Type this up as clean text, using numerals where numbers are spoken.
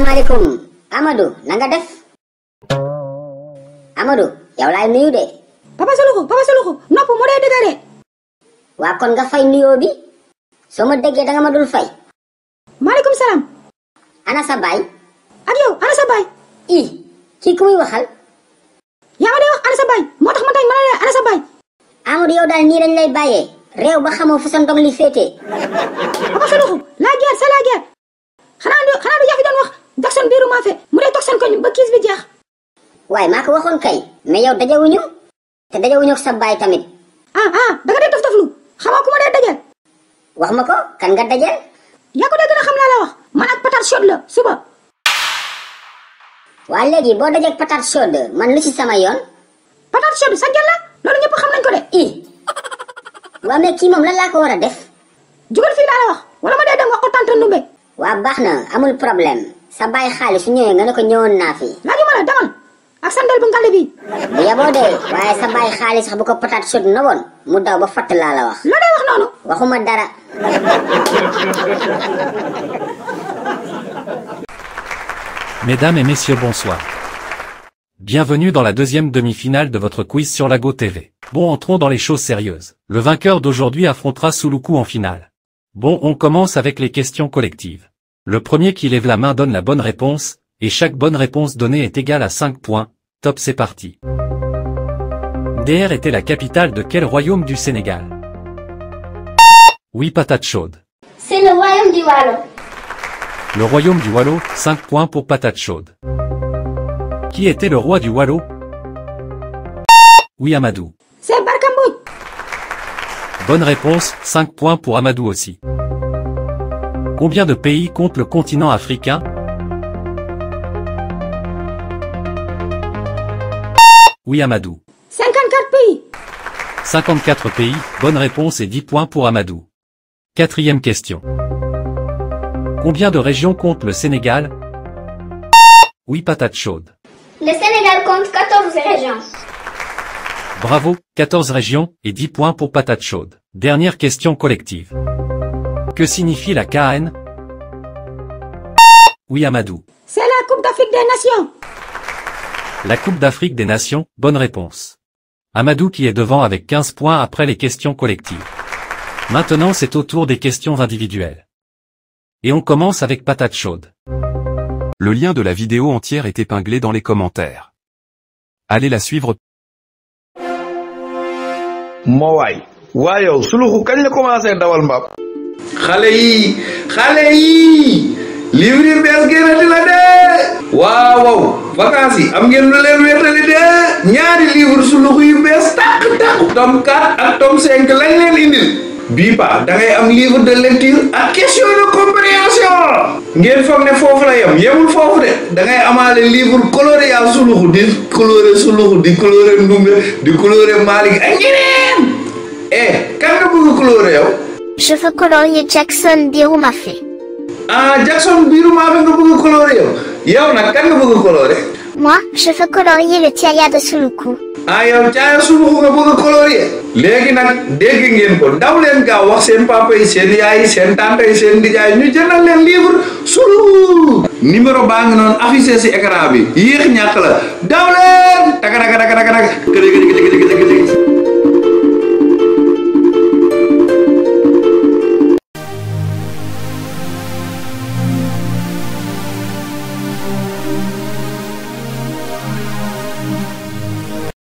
Assalamualaikum, Amadou, na nga def? Amadou, yow laay nuyu de. Papa Suluxu, nopp mo dee dëgg de. Waa kon nga fay nuyoo bi. Soo ma déggee da nga ma dul fay. Maaleykum salaam. Ana sa baay? Ak yow, ana sa baay? Kii ku muy waxal? Yaa ma dee wax ana sa baay, moo tax ma tey ma ne ana sa baay. Amadou, yow daal nii lañ lay bàyyee. Réew ba xamoo fu sa ndong li féetee. Papa Suluxu, la guerre c'est la guerre. xanaa du yaa fi doon wax Jackson biiru maafe mu dee toog seen koñ ba kiis bi jeex. waaye maa ko waxoon kay mais yow dajewuñu te dajewuñu ak sa baay tamit. da nga dee dof-doflu xamoo ku ma dee dajeel. wax ma ko kan nga dajeel. yaa ko dee gën a xam laa la wax man ak patate chaude la suba. waa léegi boo dajeeg patate chaude man lu ci sama yoon. patate chaude sa gel la loolu ñëpp xam nañ ko de. waa mais kii moom lan laa ko war a def. jugal fii laa la wax wala ma dee dem wax ko tante Ndumbe. waa baax na amul problème sa baay xaalis su ñëwee nga ne ko ñëwoon naa fi. laaju ma la demal ak sandal bu ngale bi. bu yaboo dee waaye sa baay xaalis sax bu ko patate chaude na woon mu daw ba fatt laa la wax. loo dee wax noonu. waxuma dara. Mesdames et messieurs, bonsoir. Bienvenue dans la deuxième demi-finale de votre quiz sur Lago TV. Bon, entrons dans les choses sérieuses. Le vainqueur d'aujourd'hui affrontera Suluku en finale. Bon, on commence avec les questions collectives. Le premier qui lève la main donne la bonne réponse, et chaque bonne réponse donnée est égale à 5 points. Top, c'est parti. DR était la capitale de quel royaume du Sénégal? Oui, patate chaude. C'est le royaume du Waalo. Le royaume du Waalo, 5 points pour patate chaude. Qui était le roi du Waalo? Oui, Amadou. C'est Barka Mbodj. Bonne réponse, 5 points pour Amadou aussi. Combien de pays compte le continent africain? Oui, Amadou. 54 pays. 54 pays, bonne réponse et 10 points pour Amadou. Quatrième question. Combien de régions compte le Sénégal? Oui, patate chaude. Le Sénégal compte 14 régions. Bravo, 14 régions et 10 points pour patate chaude. Dernière question collective. Que signifie la CAN? Oui, Amadou. C'est la Coupe d'Afrique des Nations. La Coupe d'Afrique des Nations, bonne réponse. Amadou qui est devant avec 15 points après les questions collectives. Maintenant c'est au tour des questions individuelles. Et on commence avec patate chaude. Le lien de la vidéo entière est épinglé dans les commentaires. Allez la suivre. moo waay yow Suluxu kañ la commencé dawal mbab. xale yi livre yi bees génnati la de. waaw vacances yi am ngeen lu leen wéetali de. ñaari livre Suluxu yu bees tàq tome 4 ak tome 5 lañ leen indil. bii pa da ngay am livre de lecture ak question de compréhension. ngeen foog ne foofu la yemul foofu de da ngay amaale livre coloré yaa Suluxu di coloré Suluxu di coloré Ndumbe di coloré Malick ak ñeneen. kan nga bëgg coloré yow. Je veux colorier Jackson biiru maafe. Jackson biiru maafe nga bëgg coloré yow nag kan nga bëgg coloré. Moi, je veux colorier le Tiaya de Suluku. yow Tiaya Suluku nga bëgg coloré. léegi nag dégg ngeen ko daw leen gaaw wax seen papa yi seen yaay yi seen tante yi seen nijaay ñu jëndal leen livre Suluku. numéro baa ngi noonu affiché ci écran bi yéex ñàkk la daw leen.